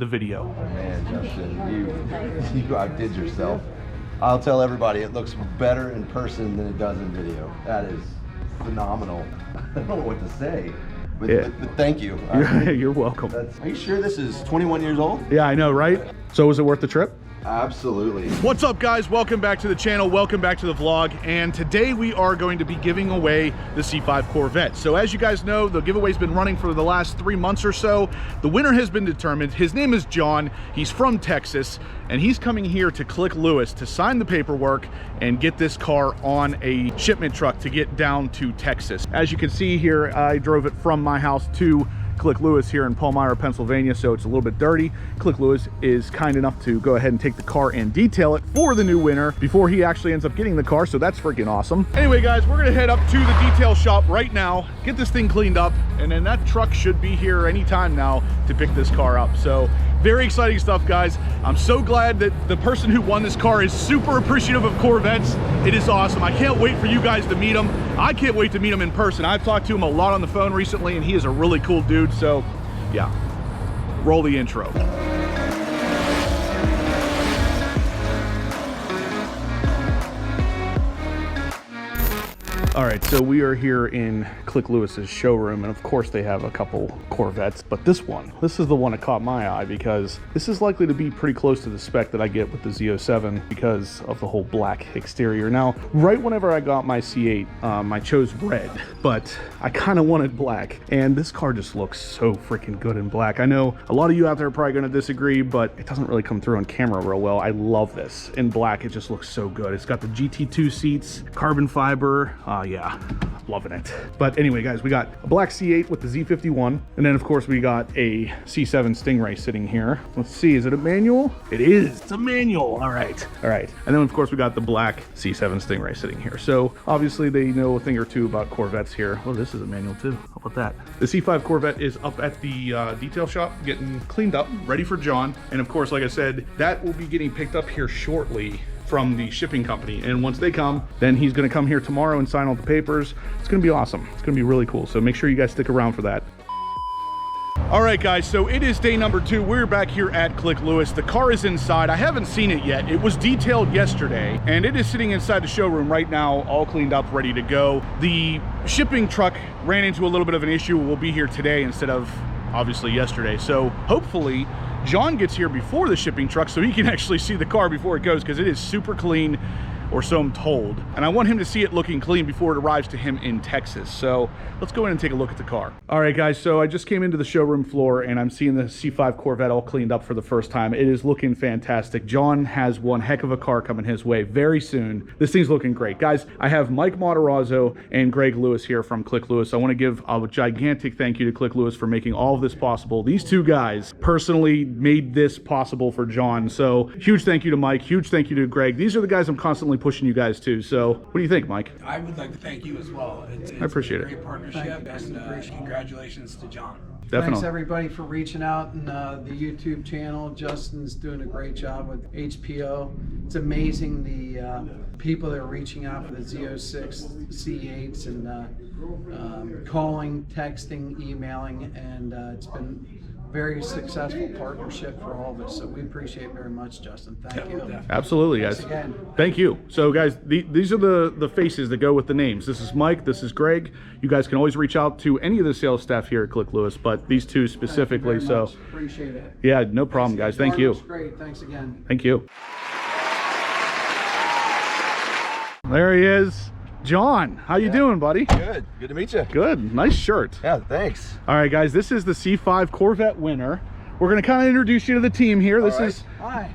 the video. Man, Justin, you outdid yourself. I'll tell everybody it looks better in person than it does in video. That is phenomenal. I don't know what to say, but thank you. You're welcome. Are you sure this is 21 years old? Yeah, I know, right? So was it worth the trip? Absolutely. What's up, guys? Welcome back to the channel. Welcome back to the vlog. And today we are going to be giving away the C5 Corvette. So as you guys know, the giveaway's been running for the last 3 months or so. The winner has been determined. His name is John. He's from Texas, and he's coming here to Click Lewis to sign the paperwork and get this car on a shipment truck to get down to Texas. As you can see here, I drove it from my house to Click Lewis here in Palmyra, Pennsylvania, so it's a little bit dirty. Click Lewis is kind enough to go ahead and take the car and detail it for the new winner before he actually ends up getting the car, so that's freaking awesome. Anyway, guys, we're gonna head up to the detail shop right now, get this thing cleaned up, and then that truck should be here anytime now to pick this car up. So very exciting stuff, guys. I'm so glad that the person who won this car is super appreciative of Corvettes. It is awesome. I can't wait for you guys to meet him. I can't wait to meet him in person. I've talked to him a lot on the phone recently, and he is a really cool dude. So yeah, roll the intro. All right, so we are here in Click Lewis's showroom, and of course they have a couple Corvettes, but this is the one that caught my eye because this is likely to be pretty close to the spec that I get with the Z07 because of the whole black exterior. Now, right whenever I got my C8, I chose red, but I kind of wanted black, and this car just looks so freaking good in black. I know a lot of you out there are probably going to disagree, but it doesn't really come through on camera real well. I love this in black. It just looks so good. It's got the GT2 seats, carbon fiber. Yeah, loving it. But anyway, guys, we got a black C8 with the Z51, and then of course we got a C7 Stingray sitting here. Let's see, is it a manual? It is. It's a manual. All right. And then of course we got the black C7 Stingray sitting here. So obviously they know a thing or two about Corvettes here. Oh, this is a manual too. How about that? The C5 Corvette is up at the detail shop getting cleaned up, ready for John. And of course, like I said, that will be getting picked up here shortly from the shipping company, and once they come, then he's going to come here tomorrow and sign all the papers. It's going to be awesome. It's going to be really cool, so make sure you guys stick around for that. All right, guys, so it is day number 2. We're back here at Click Lewis. The car is inside. I haven't seen it yet. It was detailed yesterday, and it is sitting inside the showroom right now, all cleaned up, ready to go. The shipping truck ran into a little bit of an issue. We'll be here today instead of obviously yesterday, so hopefully John gets here before the shipping truck so he can actually see the car before it goes, because it is super clean, or so I'm told. And I want him to see it looking clean before it arrives to him in Texas. So let's go in and take a look at the car. All right, guys, so I just came into the showroom floor and I'm seeing the C5 Corvette all cleaned up for the first time. It is looking fantastic. John has one heck of a car coming his way very soon. This thing's looking great. Guys, I have Mike Matarazzo and Greg Lewis here from Click Lewis. I want to give a gigantic thank you to Click Lewis for making all of this possible. These two guys personally made this possible for John. So huge thank you to Mike, huge thank you to Greg. These are the guys I'm constantly pushing you guys to. So what do you think, Mike? I would like to thank you as well. I appreciate it. Great partnership, and congratulations to John. Definitely. Thanks everybody for reaching out, and the YouTube channel. Justin's doing a great job with HPO. It's amazing the people that are reaching out for the Z06 C8s and calling, texting, emailing, and it's been very successful partnership for all of us, so we appreciate it very much, Justin. Thank you. Absolutely, guys. Thank you. So guys, these are the faces that go with the names. This is Mike, this is Greg. You guys can always reach out to any of the sales staff here at Click Lewis, but these two specifically. So appreciate it. Yeah, no problem, guys. Thank you. Great. Thanks again. Thank you. There he is. John, how you doing, buddy? Good to meet you. Good, nice shirt. Yeah, thanks. All right, guys, this is the C5 Corvette winner. We're gonna kind of introduce you to the team here. This is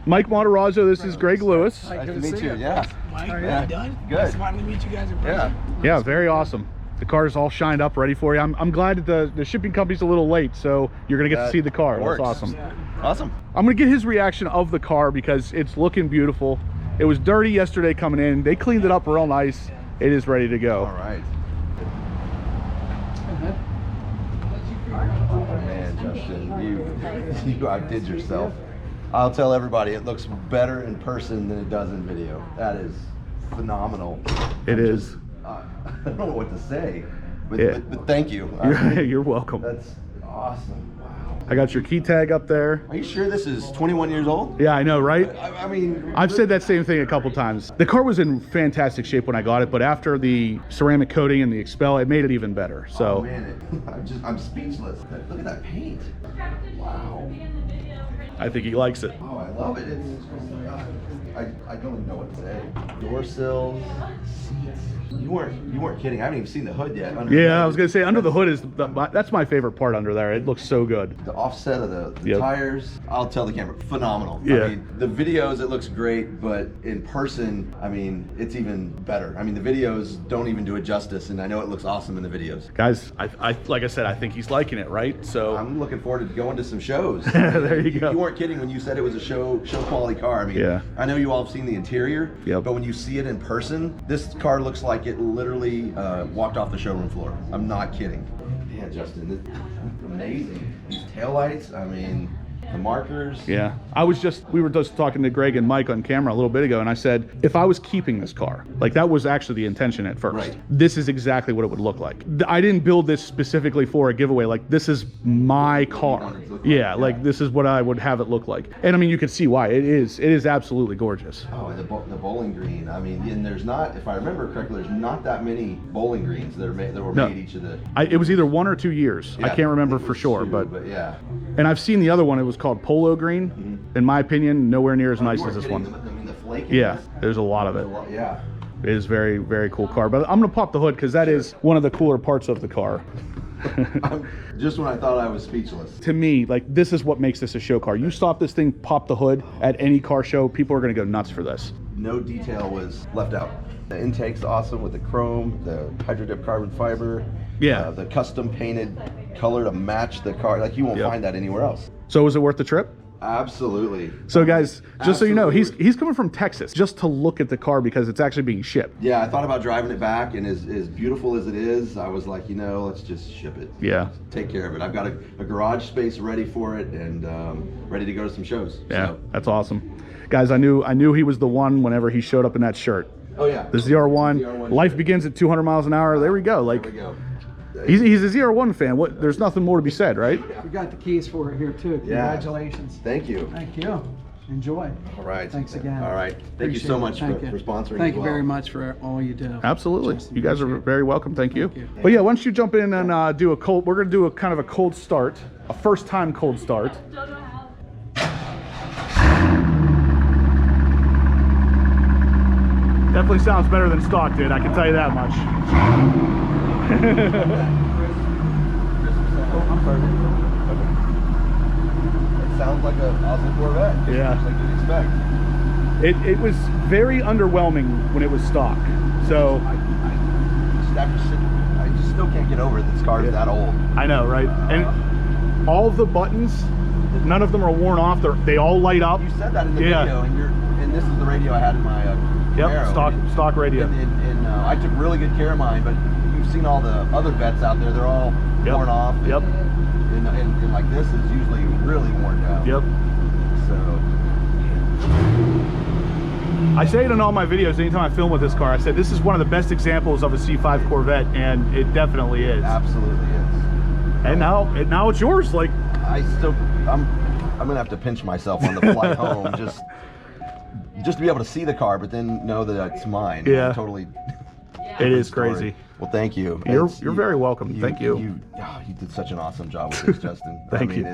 Mike Matarazzo, this is Greg Lewis. Nice to meet you, yeah. Mike, how are you doing? Good. It's fun to meet you guys in person. Yeah, very awesome. The car is all shined up, ready for you. I'm glad that the shipping company's a little late, so you're gonna get to see the car. That's awesome. Awesome. I'm gonna get his reaction of the car because it's looking beautiful. It was dirty yesterday coming in. They cleaned it up real nice. It is ready to go. All right. Man, Justin, you outdid yourself. I'll tell everybody it looks better in person than it does in video. That is phenomenal. It is. I don't know what to say, but thank you. You're welcome. That's awesome. Wow. I got your key tag up there. Are you sure this is 21 years old? Yeah, I know, right? I mean, I've said that same thing a couple times. The car was in fantastic shape when I got it, but after the ceramic coating and the XPEL, it made it even better. So, oh man, I'm speechless. Look at that paint. Wow. I think he likes it. Oh, I love it. I don't even know what to say. Door sills, seats. You weren't kidding. I haven't even seen the hood yet. Yeah, I was gonna say under the hood is that's my favorite part under there. It looks so good. The offset of the Yep. tires, I'll tell the camera, phenomenal. Yeah. I mean, the videos, it looks great, but in person, I mean, it's even better. I mean, the videos don't even do it justice, and I know it looks awesome in the videos. Guys, I like I said, I think he's liking it, right? So I'm looking forward to going to some shows. There you go. You weren't kidding when you said it was a show quality car. I mean, Yeah. I know you all have seen the interior, Yep. but when you see it in person, this car looks like it literally walked off the showroom floor. I'm not kidding. Man, Justin, this is amazing. These taillights, I mean, the markers. yeah, we were just talking to Greg and Mike on camera a little bit ago, and I said, if I was keeping this car, like that was actually the intention at first. Right. This is exactly what it would look like. I didn't build this specifically for a giveaway. Like, this is my car. Yeah, like this is what I would have it look like. And I mean, you can see why. It is absolutely gorgeous. Oh, the bowling green. I mean, and there's not, if I remember correctly, there's not that many bowling greens that were made each of the. It was either 1 or 2 years. I Yeah, can't remember think it for was sure, 2, but yeah. and I've seen the other one. It was called Polo Green. In my opinion, nowhere near as Oh, nice you as weren't this one. kidding. I mean, the flakiness. Yeah, there's a lot of it. Yeah. It is very, very cool car. But I'm gonna pop the hood because that is one of the cooler parts of the car. Just when I thought I was speechless. To me, like, this is what makes this a show car. You stop this thing, pop the hood at any car show, people are gonna go nuts for this. No detail was left out. The intake's awesome with the chrome, the hydro-dip carbon fiber. Yeah. The custom painted color to match the car. Like, you won't Yep. find that anywhere else. So was it worth the trip? Absolutely. So guys, just so you know, Absolutely. he's coming from Texas just to look at the car because it's actually being shipped. Yeah, I thought about driving it back, and as beautiful as it is, I was like, let's just ship it. Yeah. Take care of it. I've got a garage space ready for it, and ready to go to some shows. Yeah, So. that's awesome. Guys, I knew he was the one whenever he showed up in that shirt. Oh yeah. The ZR1, ZR1 life shirt. begins at 200 miles an hour. There we go. Like, There we go. he's a ZR1 fan. There's nothing more to be said, right? We got the keys for it here too. Congratulations. Thank you. Thank you. Enjoy. All right. Thanks again. All right. Thank you Appreciate so it. much Thank for you. sponsoring. Thank as you well. very much for all you do. Absolutely. Justin, You guys are appreciate it. very welcome. Thank you. Thank you. But yeah, why don't you jump in and do a cold, we're going to do a kind of a cold start, a first time cold start. Definitely sounds better than stock did, I can tell you that much. It sounds like a Austin Corvette. Yeah. Just like you'd expect. It was very underwhelming when it was stock. So I just still can't get over it. This car is that old. I know, right? And all of the buttons, none of them are worn off. They all light up. You said that in the Yeah. video, and this is the radio I had in my Yep, Camaro. stock radio. And I took really good care of mine, but you've seen all the other Vettes out there. They're all Yep. worn off. Yep. And like this is usually really worn down. Yep. So I say it in all my videos anytime I film with this car. I said this is one of the best examples of a C5 Corvette, and it definitely is. absolutely is. And now it's yours. Like, I'm gonna have to pinch myself on the flight home just to be able to see the car, but then know that it's mine. Yeah. Totally. it is story. crazy. Well, thank you. You're It's- very welcome. Thank you. You did such an awesome job with this, Justin. Thank you.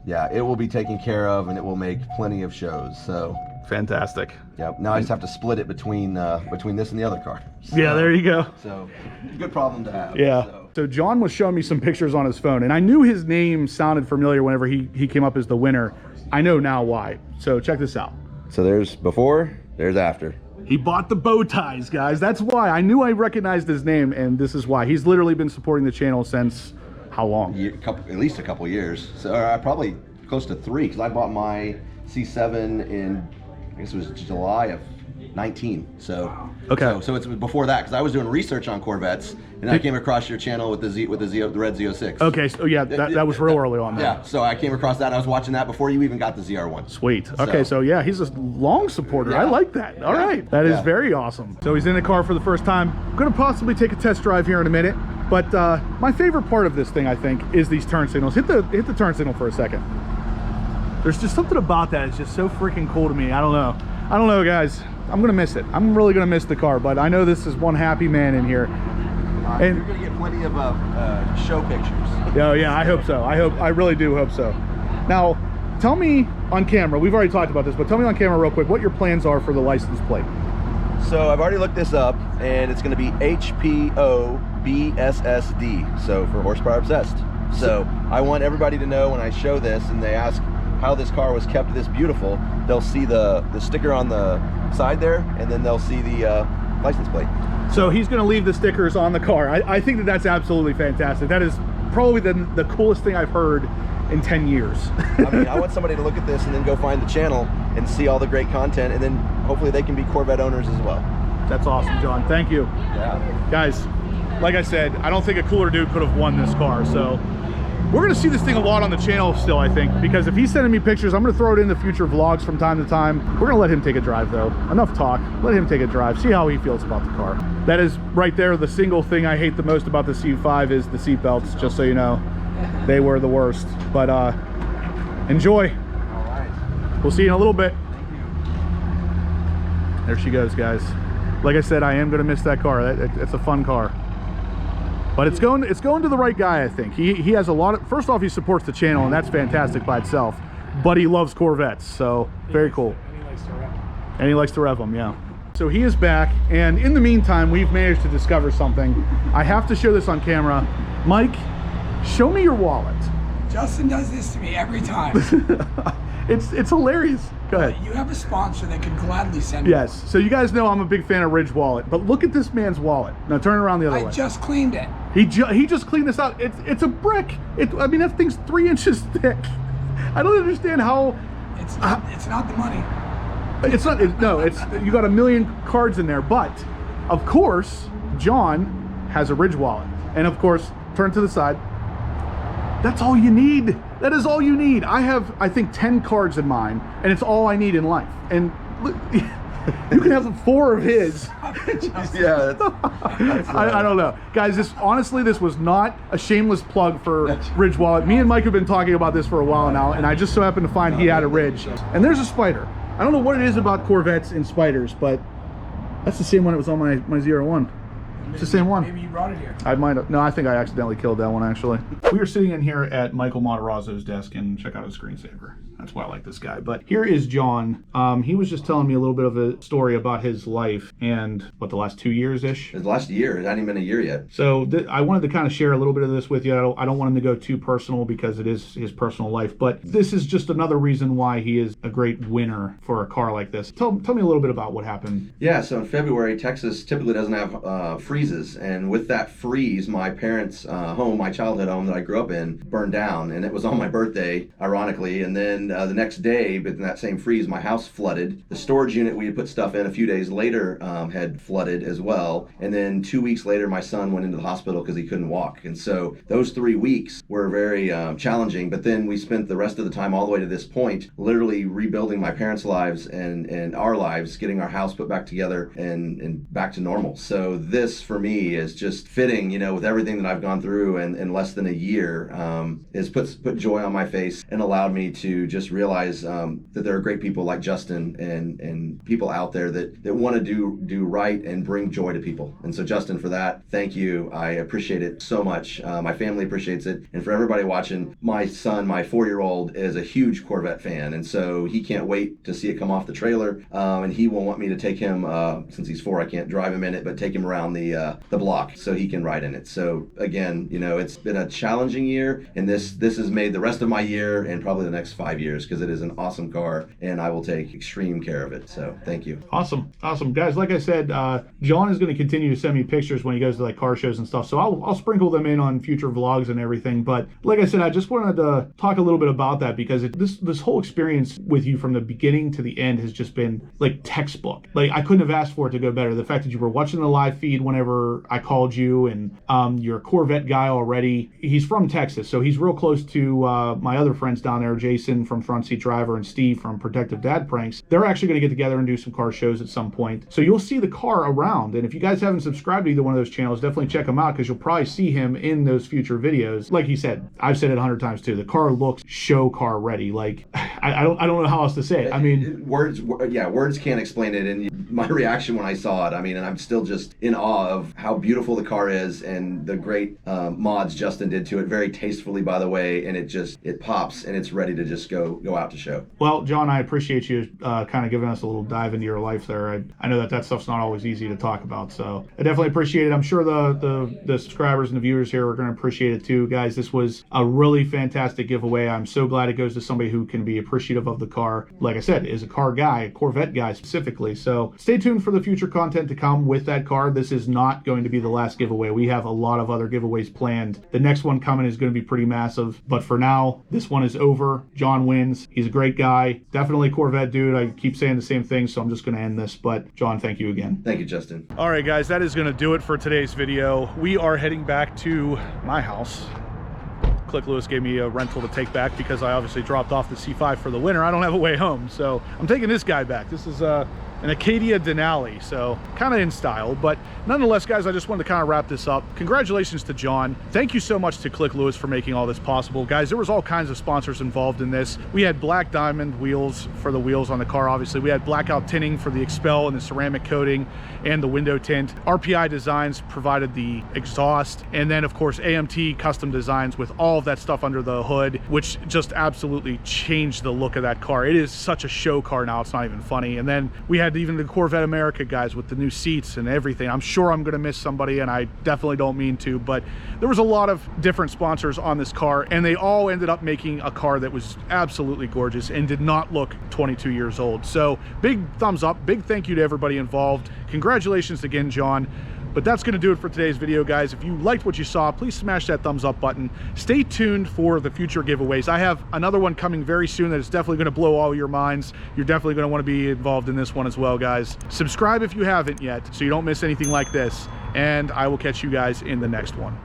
It will be taken care of, and it will make plenty of shows. So, Fantastic. yeah. Now I just have to split it between this and the other car. Yeah, there you go. So, good problem to have. Yeah. So. So John was showing me some pictures on his phone, and I knew his name sounded familiar whenever he came up as the winner. I know now why. So check this out. So there's before, there's after. He bought the bow ties, guys. That's why. I knew I recognized his name, and this is why. He's literally been supporting the channel since how long? At least a couple years. So probably close to 3, because I bought my C7 in, I guess it was July of 19. So Okay. So it's before that, because I was doing research on Corvettes, and I came across your channel with the red Z06. Okay, so yeah, that was real early on. Yeah. So I came across that. And I was watching that before you even got the ZR1. Sweet. Okay, so yeah, he's a long supporter. I Yeah. like that. All right, that is Yeah. very awesome. So he's in the car for the first time. I'm gonna possibly take a test drive here in a minute. But my favorite part of this thing, I think, is these turn signals. Hit the turn signal for a second. There's just something about that. It's just so freaking cool to me. I don't know, guys. I'm gonna miss it. I'm really gonna miss the car, but I know this is one happy man in here. And you're gonna get plenty of show pictures. Oh yeah, I hope so. I really do hope so. Now, tell me on camera, we've already talked about this, but tell me on camera real quick what your plans are for the license plate. So I've already looked this up, and it's gonna be HPO BSSD, so for horsepower obsessed. So I want everybody to know when I show this and they ask how this car was kept this beautiful, they'll see the sticker on the side there, and then they'll see the license plate. So he's going to leave the stickers on the car. I think that that's absolutely fantastic. That is probably the coolest thing I've heard in 10 years. I mean, I want somebody to look at this and then go find the channel and see all the great content, and then hopefully they can be Corvette owners as well. That's awesome, John. Thank you. Yeah. Guys, like I said, I don't think a cooler dude could have won this car. So we're going to see this thing a lot on the channel still, I think, because if he's sending me pictures, I'm going to throw it in the future vlogs from time to time. We're going to let him take a drive, though. Enough talk. Let him take a drive. See how he feels about the car. That is right there. The single thing I hate the most about the C5 is the seat belts, just so you know. They were the worst. But enjoy. All right. We'll see you in a little bit. There she goes, guys. Like I said, I am going to miss that car. It's a fun car. But it's going to the right guy, I think. He has a lot of, first off, he supports the channel, and that's fantastic by itself. But he loves Corvettes, so very cool. And he likes to rev them, yeah. So he is back, and in the meantime, we've managed to discover something. I have to show this on camera. Mike, show me your wallet. Justin does this to me every time. It's hilarious. Go ahead. You have a sponsor that could gladly send Yes. So you guys know I'm a big fan of Ridge Wallet, but look at this man's wallet. Now turn it around the other way. I just cleaned it. He just cleaned this out. It's a brick. I mean, that thing's 3 inches thick. I don't understand how. It's not the money. It's not. No, it's you got a million cards in there. But of course, John has a Ridge Wallet, and of course, turn to the side. That's all you need. That is all you need. I have, I think, 10 cards in mine, and it's all I need in life. And look, you can have 4 of his. Yeah, I don't know. Guys, this was not a shameless plug for Ridge Wallet. Me and Mike have been talking about this for a while now, and I just so happened to find he had a Ridge. And there's a Spider. I don't know what it is about Corvettes and Spiders, but that's the same one that was on my 01. It's the same one. Maybe you brought it here. I might have. No, I think I accidentally killed that one, actually. We are sitting in here at Michael Matarazzo's desk, and check out his screensaver. That's why I like this guy. But here is John. He was just telling me a little bit of a story about his life and, what, the last 2 years-ish? The last year. It hasn't even been a year yet. So I wanted to kind of share a little bit of this with you. I don't want him to go too personal because it is his personal life. But this is just another reason why he is a great winner for a car like this. Tell me a little bit about what happened. Yeah, so in February, Texas typically doesn't have freezes. And with that freeze, my parents' home, my childhood home that I grew up in, burned down. And it was on my birthday, ironically. And then the next day, but in that same freeze, my house flooded. The storage unit we had put stuff in a few days later had flooded as well. And then 2 weeks later, my son went into the hospital because he couldn't walk. And so those 3 weeks were very challenging. But then we spent the rest of the time all the way to this point, literally rebuilding my parents' lives and our lives, getting our house put back together and back to normal. So this, for me, is just fitting, you know, with everything that I've gone through in less than a year, is put joy on my face and allowed me to just realize that there are great people like Justin and people out there that want to do right and bring joy to people. And so, Justin, for that, thank you. I appreciate it so much. My family appreciates it. And for everybody watching, my son, my 4-year-old, is a huge Corvette fan. And so he can't wait to see it come off the trailer. And he will want me to take him, since he's 4, I can't drive him in it, but take him around the block so he can ride in it. So again, you know, it's been a challenging year, and this has made the rest of my year and probably the next 5 years, because it is an awesome car and I will take extreme care of it. So thank you. Awesome guys. Like I said, John is going to continue to send me pictures when he goes to like car shows and stuff, so I'll sprinkle them in on future vlogs and everything. But like I said, I just wanted to talk a little bit about that because this whole experience with you from the beginning to the end has just been like textbook. Like, I couldn't have asked for it to go better. The fact that you were watching the live feed whenever whenever I called you, and you're a Corvette guy already. He's from Texas, so he's real close to my other friends down there, Jason from Front Seat Driver and Steve from Protective Dad Pranks. They're actually going to get together and do some car shows at some point. So you'll see the car around, and if you guys haven't subscribed to either one of those channels, definitely check them out because you'll probably see him in those future videos. Like he said, I've said it 100 times too, the car looks show car ready. Like, I don't know how else to say it. I mean, words can't explain it. And my reaction when I saw it, I mean, and I'm still just in awe of how beautiful the car is and the great mods Justin did to it, very tastefully, by the way. And it pops and it's ready to just go out to show. Well, John, I appreciate you kind of giving us a little dive into your life there. I know that stuff's not always easy to talk about, so I definitely appreciate it. I'm sure the subscribers and the viewers here are going to appreciate it too. Guys, this was a really fantastic giveaway. I'm so glad it goes to somebody who can be appreciative of the car. Like I said, is a car guy, a Corvette guy specifically. So stay tuned for the future content to come with that car. This is not going to be the last giveaway. We have a lot of other giveaways planned. The next one coming is going to be pretty massive, but for now, this one is over. John wins. He's a great guy. Definitely a Corvette dude. I keep saying the same thing, so I'm just going to end this, but John, thank you again. Thank you, Justin. All right, guys, that is going to do it for today's video. We are heading back to my house. Click Lewis gave me a rental to take back because I obviously dropped off the C5 for the winter. I don't have a way home, so I'm taking this guy back. This is an Acadia Denali, so kind of in style, but nonetheless, guys, I just wanted to kind of wrap this up. Congratulations to John. Thank you so much to Click Lewis for making all this possible. Guys, there was all kinds of sponsors involved in this. We had black diamond wheels for the wheels on the car, obviously. We had blackout tinting for the XPEL and the ceramic coating and the window tint. RPI Designs provided the exhaust, and then of course AMT Custom Designs with all of that stuff under the hood, which just absolutely changed the look of that car. It is such a show car now, it's not even funny. And then we had even the Corvette America guys with the new seats and everything. I'm sure I'm going to miss somebody, and I definitely don't mean to, but there was a lot of different sponsors on this car, and they all ended up making a car that was absolutely gorgeous and did not look 22 years old. So big thumbs up, big thank you to everybody involved. Congratulations again, John. But that's going to do it for today's video, guys. If you liked what you saw, please smash that thumbs up button. Stay tuned for the future giveaways. I have another one coming very soon that is definitely going to blow all your minds. You're definitely going to want to be involved in this one as well, guys. Subscribe if you haven't yet so you don't miss anything like this, and I will catch you guys in the next one.